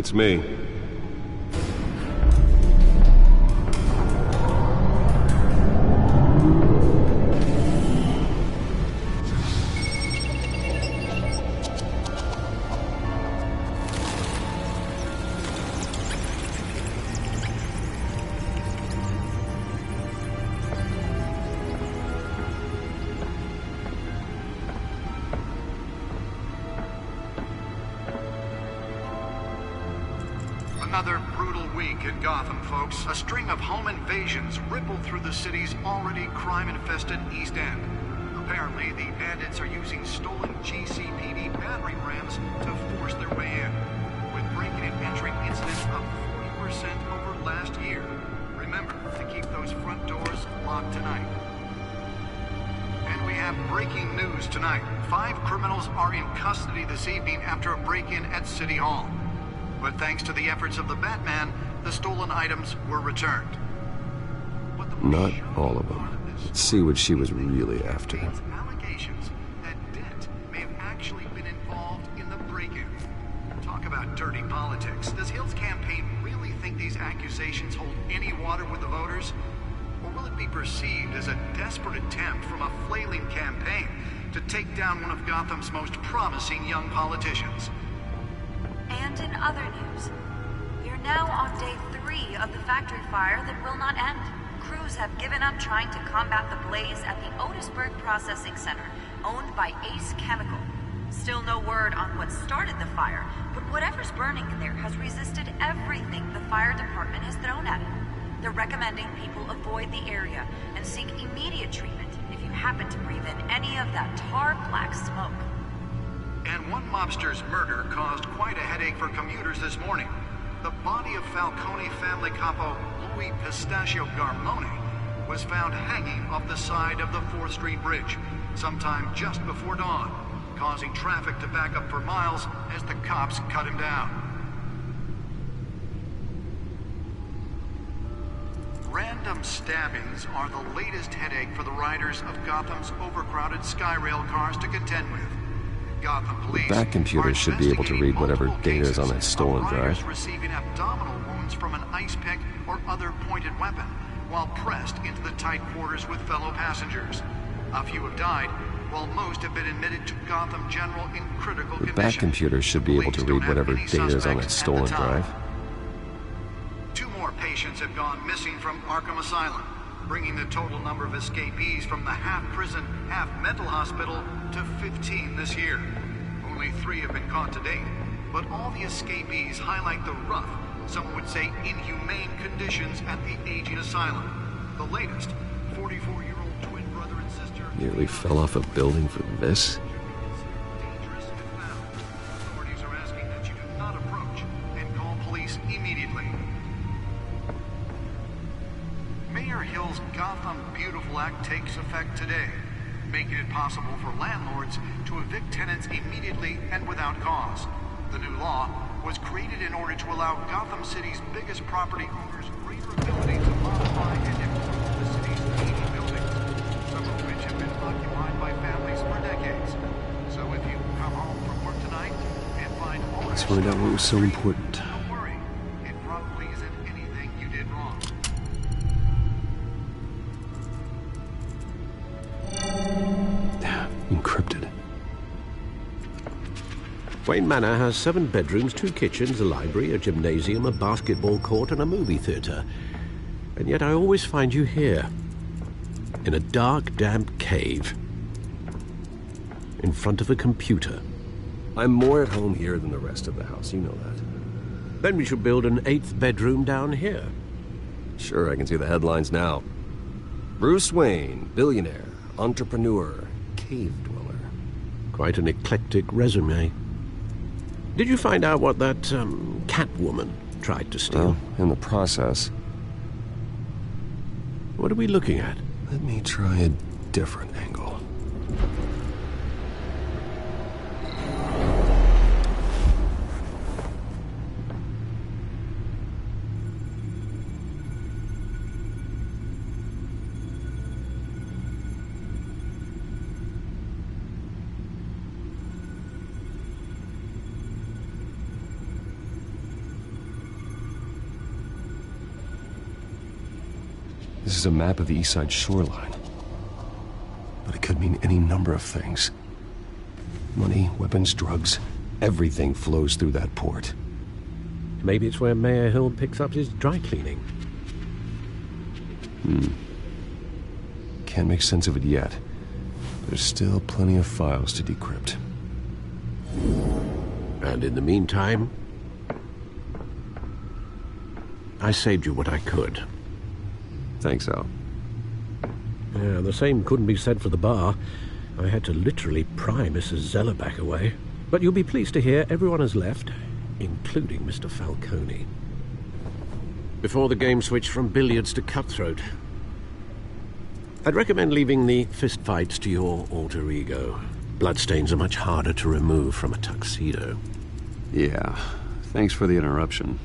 It's me. Another brutal week in Gotham, folks. A string of home invasions rippled through the city's already crime-infested East End. Apparently, the bandits are using stolen GCPD battering rams to force their way in, with breaking and entering incidents up 40% over last year. Remember to keep those front doors locked tonight. And we have breaking news tonight. 5 criminals are in custody this evening after a break-in at City Hall. But thanks to the efforts of the Batman, the stolen items were returned. Not all of them. Let's see what she was really after. Allegations that Dent may have actually been involved in the break-in. Talk about dirty politics. Does Hill's campaign really think these accusations hold any water with the voters? Or will it be perceived as a desperate attempt from a flailing campaign to take down one of Gotham's most promising young politicians? And in other news, we're now on day 3 of the factory fire that will not end. Crews have given up trying to combat the blaze at the Otisburg Processing Center, owned by Ace Chemical. Still no word on what started the fire, but whatever's burning in there has resisted everything the fire department has thrown at it. They're recommending people avoid the area and seek immediate treatment if you happen to breathe in any of that tar black smoke. And one mobster's murder caused quite a headache for commuters this morning. The body of Falcone family capo Louis Pistachio Garmone was found hanging off the side of the 4th Street Bridge sometime just before dawn, causing traffic to back up for miles as the cops cut him down. Random stabbings are the latest headache for the riders of Gotham's overcrowded Skyrail cars to contend with. Gotham police The Bat computer should be able to read whatever data is on that stolen drive. Receiving abdominal wounds from an ice pick or other pointed weapon while pressed into the tight quarters with fellow passengers. A few have died, while most have been admitted to Gotham General in critical condition. The Bat computer should be able to read whatever data is on that stolen drive. 2 more patients have gone missing from Arkham Asylum, bringing the total number of escapees from the half-prison, half-mental hospital to 15 this year. Only 3 have been caught to date, but all the escapees highlight the rough, some would say inhumane conditions at the aging asylum. The latest, 44-year-old twin brother and sister... Nearly fell off a building for this? Dangerous and found. Authorities are asking that you do not approach and call police immediately. Mayor Hill's Gotham Beautiful Act takes effect today, making it possible for landlords to evict tenants immediately and without cause. The new law was created in order to allow Gotham City's biggest property owners greater ability to modify and improve the city's aging buildings, some of which have been occupied by families for decades. So if you come home from work tonight and find all... Let's find out what was so important. Don't worry, it probably isn't anything you did wrong. Encrypted. Wayne Manor has 7 bedrooms, 2 kitchens, a library, a gymnasium, a basketball court, and a movie theater. And yet I always find you here, in a dark, damp cave, in front of a computer. I'm more at home here than the rest of the house, you know that. Then we should build an 8th bedroom down here. Sure, I can see the headlines now. Bruce Wayne, billionaire, entrepreneur, cave dweller. Quite an eclectic resume. Did you find out what that, Catwoman tried to steal? Well, in the process. What are we looking at? Let me try a different angle. This is a map of the east side shoreline. But it could mean any number of things. Money, weapons, drugs, everything flows through that port. Maybe it's where Mayor Hill picks up his dry cleaning. Can't make sense of it yet. There's still plenty of files to decrypt. And in the meantime, I saved you what I could. Thanks, Al. Yeah, the same couldn't be said for the bar. I had to literally pry Mrs. Zellerback away. But you'll be pleased to hear everyone has left, including Mr. Falcone. Before the game switched from billiards to cutthroat. I'd recommend leaving the fistfights to your alter ego. Bloodstains are much harder to remove from a tuxedo. Yeah, thanks for the interruption.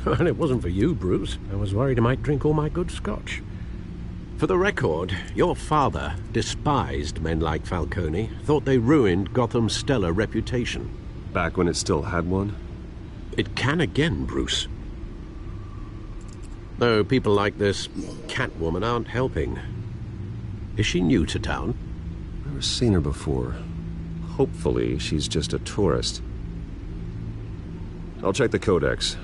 And it wasn't for you, Bruce. I was worried I might drink all my good scotch. For the record, your father despised men like Falcone, thought they ruined Gotham's stellar reputation. Back when it still had one? It can again, Bruce. Though people like this Catwoman aren't helping. Is she new to town? Never seen her before. Hopefully, she's just a tourist. I'll check the codex.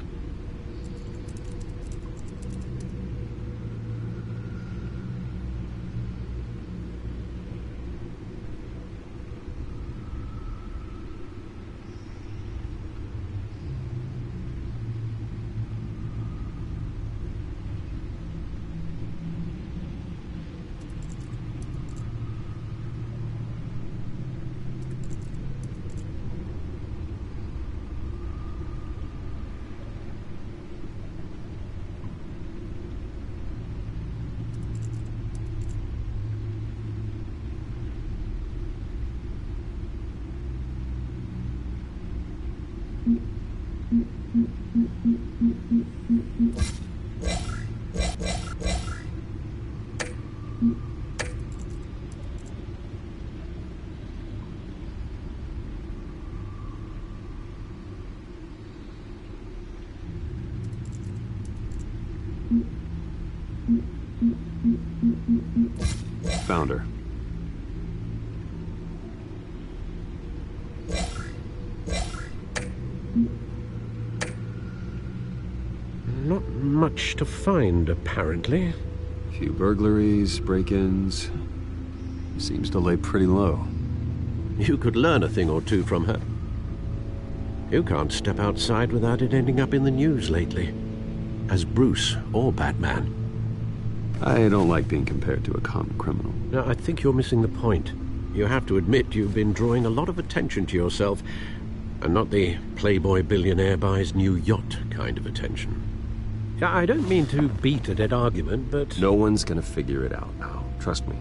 Found her. Not much to find, apparently. Few burglaries, break-ins. Seems to lay pretty low. You could learn a thing or two from her. You can't step outside without it ending up in the news lately. As Bruce or Batman. I don't like being compared to a common criminal. No, I think you're missing the point. You have to admit you've been drawing a lot of attention to yourself, and not the playboy billionaire buys new yacht kind of attention. Yeah, I don't mean to beat a dead argument, but... No one's gonna figure it out now. Trust me.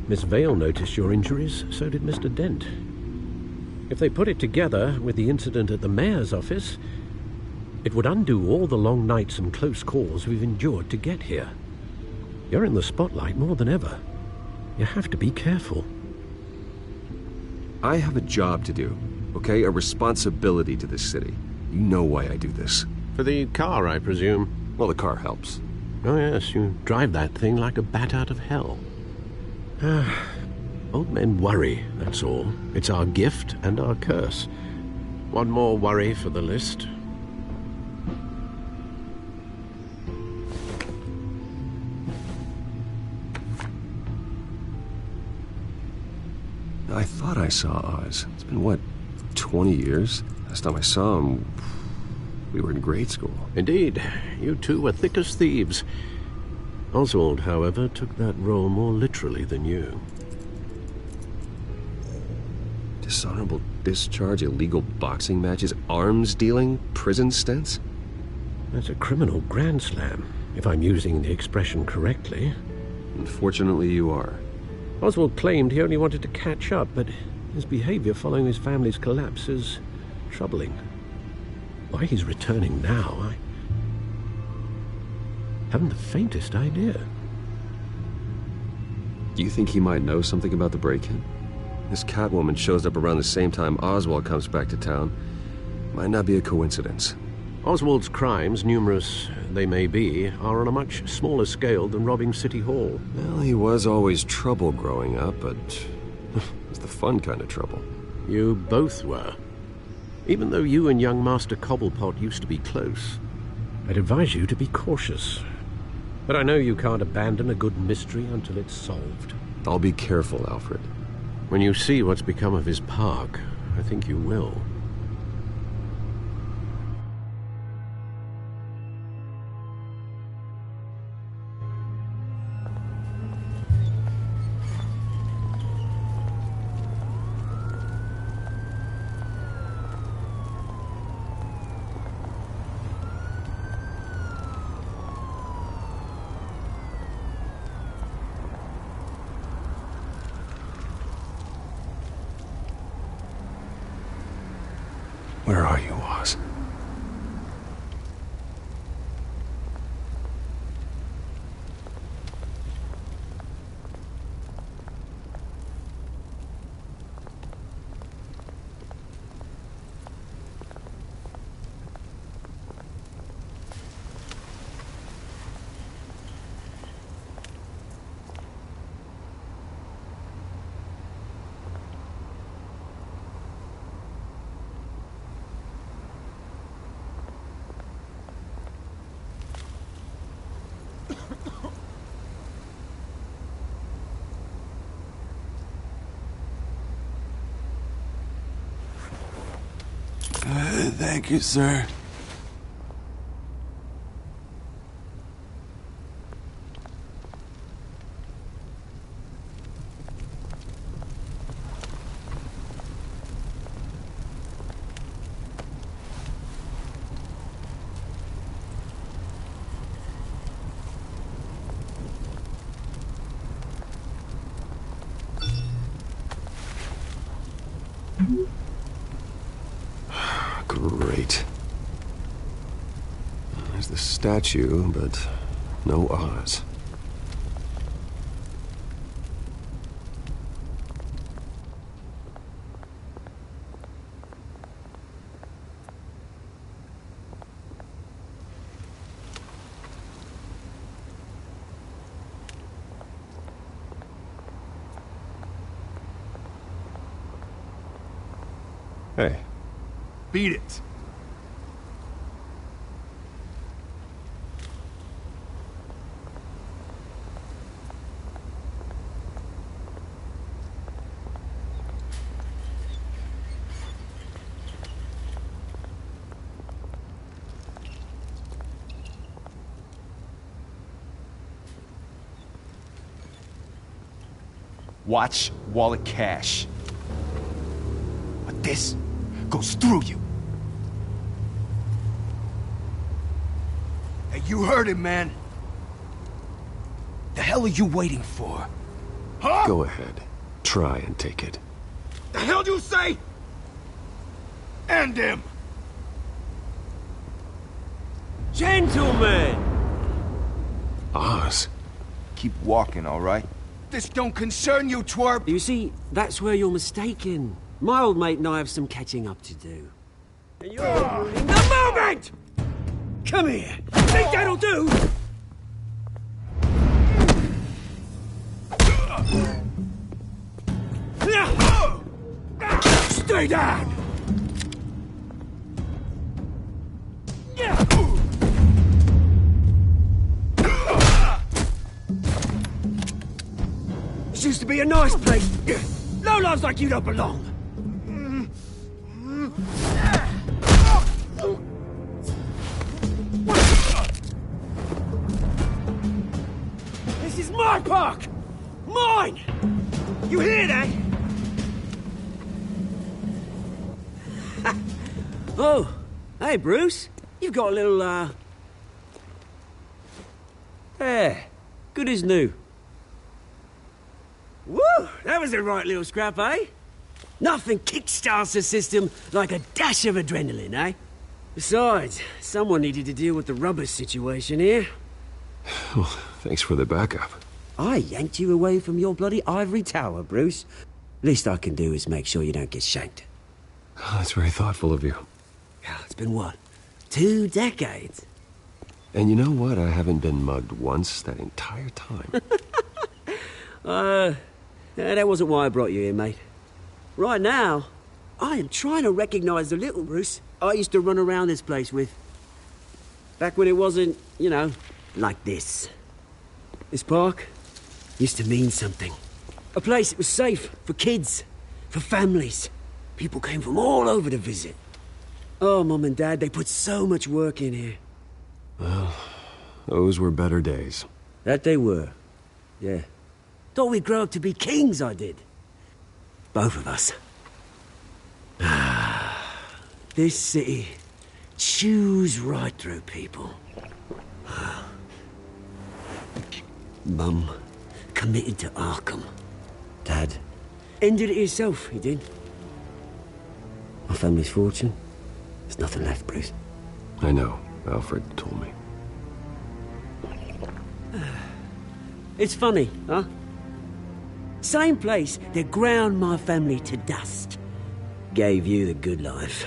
Miss Vale noticed your injuries, so did Mr. Dent. If they put it together with the incident at the mayor's office, it would undo all the long nights and close calls we've endured to get here. You're in the spotlight more than ever. You have to be careful. I have a job to do, okay? A responsibility to this city. You know why I do this. For the car, I presume. Well, the car helps. Oh yes, you drive that thing like a bat out of hell. Old men worry, that's all. It's our gift and our curse. One more worry for the list. I thought I saw Oz. It's been, what, 20 years? Last time I saw him, we were in grade school. Indeed, you two were thick as thieves. Oswald, however, took that role more literally than you. Dishonorable discharge, illegal boxing matches, arms dealing, prison stints? That's a criminal grand slam, if I'm using the expression correctly. Unfortunately, you are. Oswald claimed he only wanted to catch up, but his behavior following his family's collapse is troubling. Why he's returning now, I haven't the faintest idea. Do you think he might know something about the break-in? This Catwoman shows up around the same time Oswald comes back to town. Might not be a coincidence. Oswald's crimes, numerous they may be, are on a much smaller scale than robbing City Hall. Well, he was always trouble growing up, but it's the fun kind of trouble. You both were. Even though you and young Master Cobblepot used to be close, I'd advise you to be cautious. But I know you can't abandon a good mystery until it's solved. I'll be careful, Alfred. When you see what's become of his park, I think you will. Where are you, Oz? Thank you, sir. Great. There's the statue, but no Oz. Hey. Beat it. Watch wallet cash. But this goes through you. Hey, you heard it, man. The hell are you waiting for? Huh? Go ahead. Try and take it. The hell do you say? End him! Gentlemen! Oz. Keep walking, all right? This don't concern you, twerp! You see, that's where you're mistaken. My old mate and I have some catching up to do. And you're ruining the moment! Come here! Think that'll do? Stay down! This used to be a nice place. Lowlifes like you don't belong. This is my park! Mine! You hear that? Oh, hey, Bruce. You've got a little, There. Good as new. Woo! That was a right little scrap, eh? Nothing kickstarts the system like a dash of adrenaline, eh? Besides, someone needed to deal with the rubber situation here. Well, thanks for the backup. I yanked you away from your bloody ivory tower, Bruce. Least I can do is make sure you don't get shanked. Oh, that's very thoughtful of you. Yeah, it's been what? 2 decades. And you know what? I haven't been mugged once that entire time. That wasn't why I brought you here, mate. Right now, I am trying to recognize the little Bruce I used to run around this place with. Back when it wasn't, you know, like this. This park used to mean something. A place that was safe for kids, for families. People came from all over to visit. Oh, Mum and Dad, they put so much work in here. Well, those were better days. That they were. Yeah. Thought we'd grow up to be kings, I did. Both of us. This city chews right through people. Mum committed to Arkham. Dad ended it himself, he did. My family's fortune. There's nothing left, Bruce. I know. Alfred told me. It's funny, huh? Same place that ground my family to dust gave you the good life.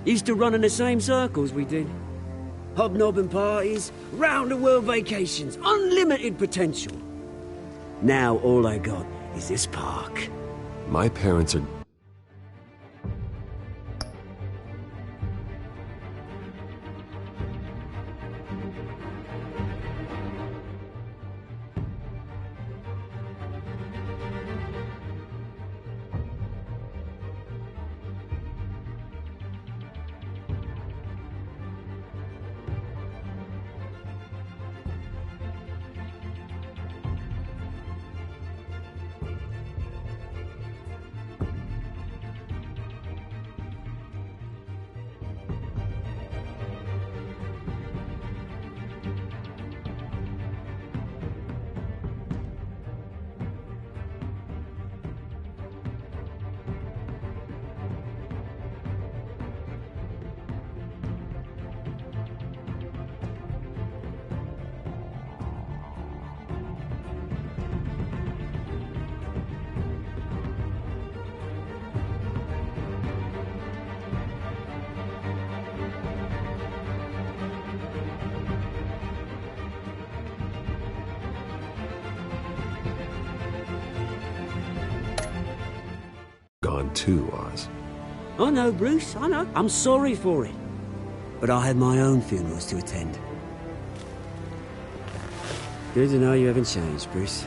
Used to run in the same circles we did. Hobnobbing parties, round-the-world vacations, unlimited potential. Now all I got is this park. My parents are... gone too, Oz. I know, Bruce, I know. I'm sorry for it. But I had my own funerals to attend. Good to know you haven't changed, Bruce.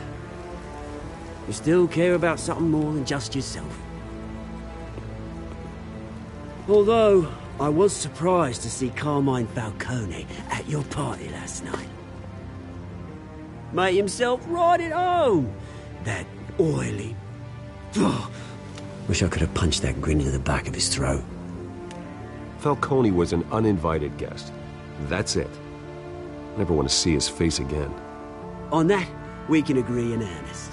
You still care about something more than just yourself. Although, I was surprised to see Carmine Falcone at your party last night. Made himself right at home. That oily... Ugh. Wish I could have punched that grin into the back of his throat. Falcone was an uninvited guest. That's it. Never want to see his face again. On that, we can agree in earnest.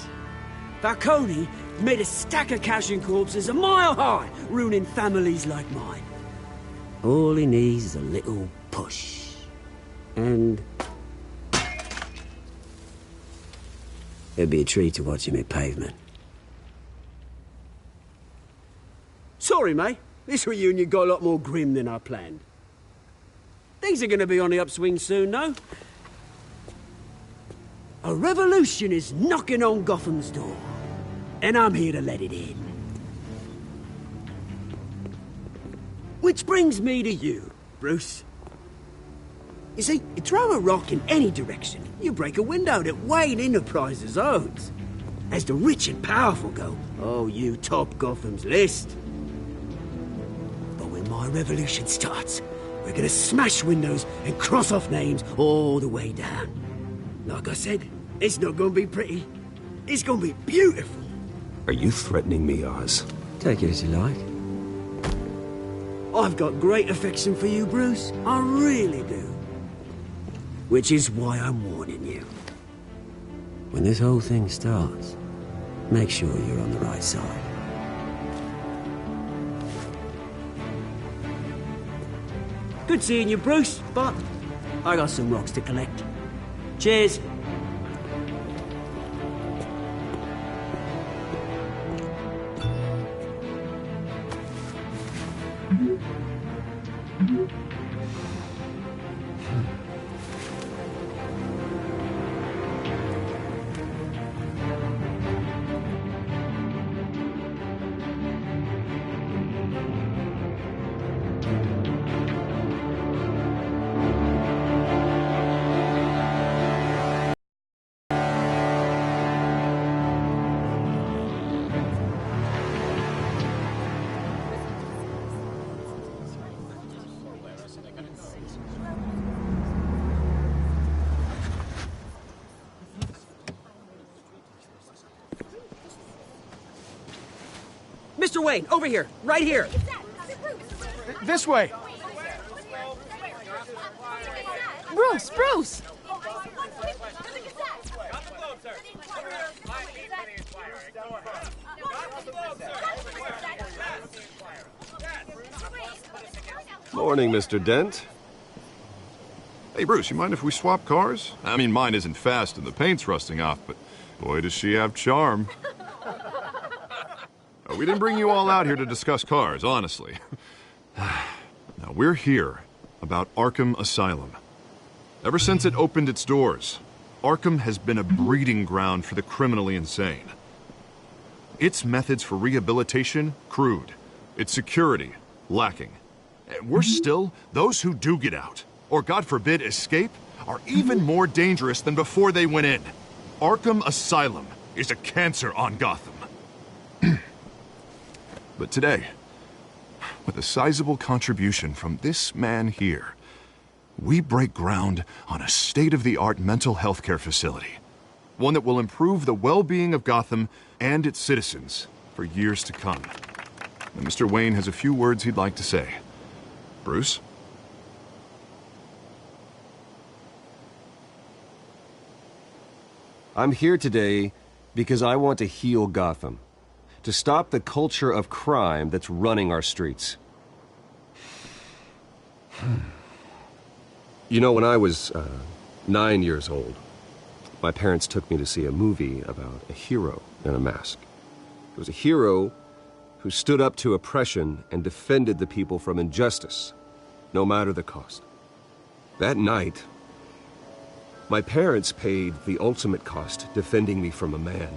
Falcone made a stack of cash and corpses a mile high, ruining families like mine. All he needs is a little push. And... it'd be a treat to watch him hit pavement. Sorry, mate. This reunion got a lot more grim than I planned. Things are going to be on the upswing soon, though. A revolution is knocking on Gotham's door. And I'm here to let it in. Which brings me to you, Bruce. You see, you throw a rock in any direction, you break a window that Wayne Enterprises owns. As the rich and powerful go, oh, you top Gotham's list. But when my revolution starts, we're gonna smash windows and cross off names all the way down. Like I said, it's not gonna be pretty. It's gonna be beautiful. Are you threatening me, Oz? Take it as you like. I've got great affection for you, Bruce. I really do. Which is why I'm warning you. When this whole thing starts, make sure you're on the right side. Good seeing you, Bruce, but I got some rocks to collect. Cheers. Mr. Wayne, over here, right here. This way. Bruce! Morning, Mr. Dent. Hey, Bruce, you mind if we swap cars? I mean, mine isn't fast and the paint's rusting off, but boy, does she have charm. We didn't bring you all out here to discuss cars, honestly. Now, we're here about Arkham Asylum. Ever since it opened its doors, Arkham has been a breeding ground for the criminally insane. Its methods for rehabilitation, crude. Its security, lacking. And worse still, those who do get out, or God forbid escape, are even more dangerous than before they went in. Arkham Asylum is a cancer on Gotham. But today, with a sizable contribution from this man here, we break ground on a state-of-the-art mental health care facility. One that will improve the well-being of Gotham and its citizens for years to come. And Mr. Wayne has a few words he'd like to say. Bruce? I'm here today because I want to heal Gotham. To stop the culture of crime that's running our streets. You know, when I was 9 years old, my parents took me to see a movie about a hero in a mask. It was a hero who stood up to oppression and defended the people from injustice, no matter the cost. That night, my parents paid the ultimate cost defending me from a man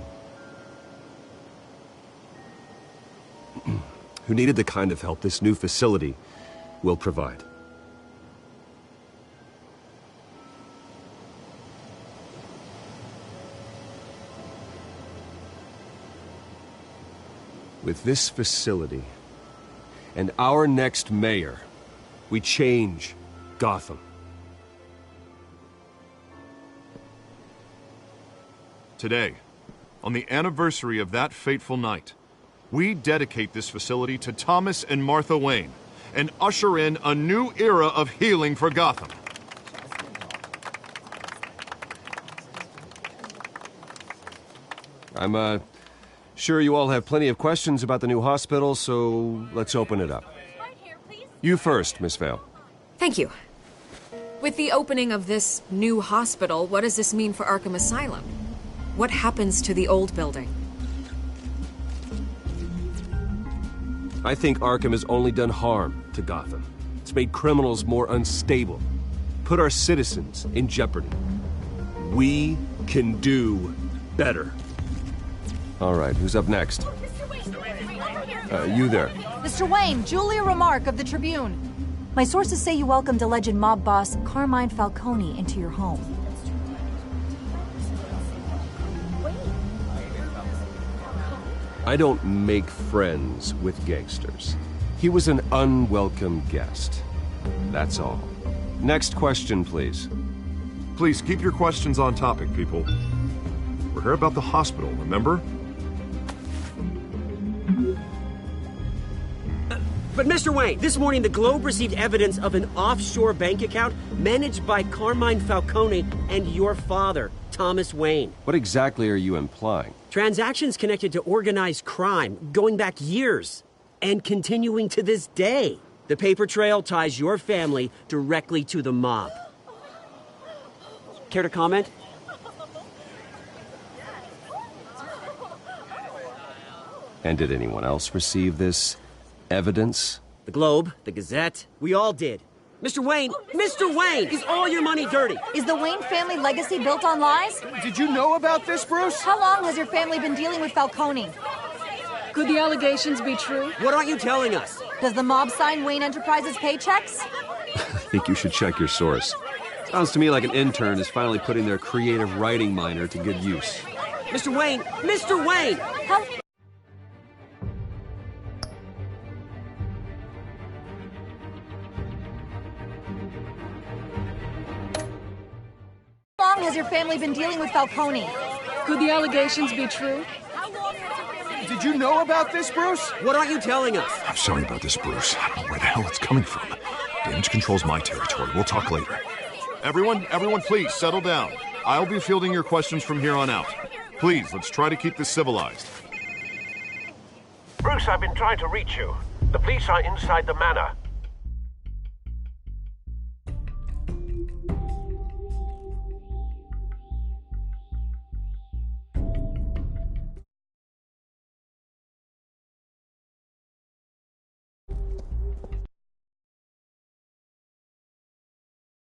who needed the kind of help this new facility will provide. With this facility and our next mayor, we change Gotham. Today, on the anniversary of that fateful night, we dedicate this facility to Thomas and Martha Wayne and usher in a new era of healing for Gotham. I'm sure you all have plenty of questions about the new hospital, so let's open it up. You first, Miss Vale. Thank you. With the opening of this new hospital, what does this mean for Arkham Asylum? What happens to the old building? I think Arkham has only done harm to Gotham. It's made criminals more unstable, put our citizens in jeopardy. We can do better. All right, who's up next? You there. Mr. Wayne, Julia Remark of the Tribune. My sources say you welcomed alleged mob boss Carmine Falcone into your home. I don't make friends with gangsters. He was an unwelcome guest. That's all. Next question, please. Please keep your questions on topic, people. We're here about the hospital, remember? But Mr. Wayne, this morning the Globe received evidence of an offshore bank account managed by Carmine Falcone and your father, Thomas Wayne. What exactly are you implying? Transactions connected to organized crime going back years and continuing to this day. The paper trail ties your family directly to the mob. Care to comment? And did anyone else receive this evidence? The Globe, the Gazette, we all did. Mr. Wayne, is all your money dirty? Is the Wayne family legacy built on lies? Did you know about this, Bruce? How long has your family been dealing with Falcone? Could the allegations be true? What aren't you telling us? Does the mob sign Wayne Enterprises paychecks? I think you should check your source. Sounds to me like an intern is finally putting their creative writing minor to good use. Mr. Wayne! How long has your family been dealing with Falcone? Could the allegations be true? Did you know about this, Bruce? What are you telling us? I'm sorry about this, Bruce. I don't know where the hell it's coming from. Damage control's my territory. We'll talk later. Everyone, please, settle down. I'll be fielding your questions from here on out. Please, let's try to keep this civilized. Bruce, I've been trying to reach you. The police are inside the manor.